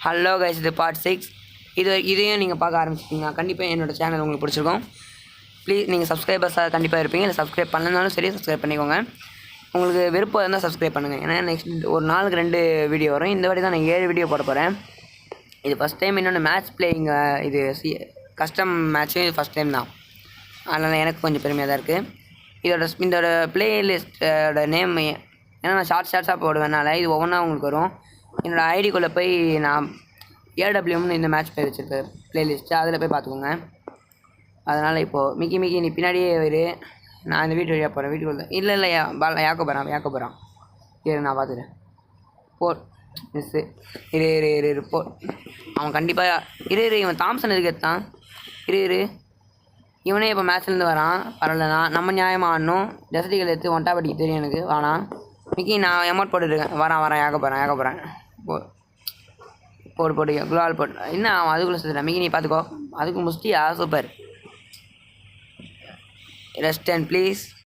Hello guys, இது part 6. இதையும் நீங்கள் பார்க்க ஆரம்பிச்சிட்டிங்கன்னா கண்டிப்பாக என்னோடய சேனல் உங்களுக்கு பிடிச்சிருக்கும். ப்ளீஸ் நீங்கள் சப்ஸ்கிரைபர்ஸாக கண்டிப்பாக இருப்பீங்க. இல்லை சப்ஸ்கிரைப் பண்ணனாலும் சரி சப்ஸ்கிரைப் பண்ணிக்கோங்க. உங்களுக்கு விருப்பம் இருந்தால் சப்ஸ்கிரைப் பண்ணுங்கள். ஏன்னா நெக்ஸ்ட் ஒரு நாளுக்கு 2 வீடியோ வரும். இந்த வாட்டி தான் நான் 7 வீடியோ போட போகிறேன். இது ஃபஸ்ட் டைம். இன்னொன்று மேட்ச் பிளேயிங், இது கஸ்டம் மேட்ச்சும் இது ஃபஸ்ட் டைம் தான். அதனால் எனக்கு கொஞ்சம் பெருமையாக தான் இருக்குது. இதோட பிளேலிஸ்ட்டோட நேம் ஏன்னா நான் ஷார்ட்ஸாக போடுவேனால இது ஒவ்வொன்றா உங்களுக்கு வரும். என்னோடய ஐடிக்குள்ளே போய் நான் ஏடபிள்யூம்னு இந்த மேட்ச் பேர் வச்சுருக்கேன் ப்ளேலிஸ்ட்டு, அதில் போய் பார்த்துக்கோங்க. அதனால் இப்போது மிக்கி நீ பின்னாடியே வரு. நான் இந்த வீட்டு வழியாக போகிறேன். வீட்டுக்குள்ள இல்லை யாக்க போகிறான் இரு, நான் பார்த்துக்கிறேன். மிஸ்ஸு இரு போ. அவன் கண்டிப்பாக இரு இவன் தாம்சன் எதுக்கு எடுத்தான்? இரு இவனே இப்போ மேட்ச்லேருந்து வரான். பரவாயில்லண்ணா, நம்ம நியாயமாக ஆடணும். டெசர்டிகள் எடுத்து ஒன்ட்டா படிக்க தெரியும் எனக்கு. வேணாம் மிக்கி, நான் எமௌண்ட் போட்டுருக்கேன். வரேன் யாக்க போகிறேன். போடு குளால் போட்டு. என்ன அவன் அதுக்குள்ளே சுற்றுறேன். மிக்கி நீ பார்த்துக்கோ. அதுக்கு முஸ்டியா? சூப்பர். Rest and please.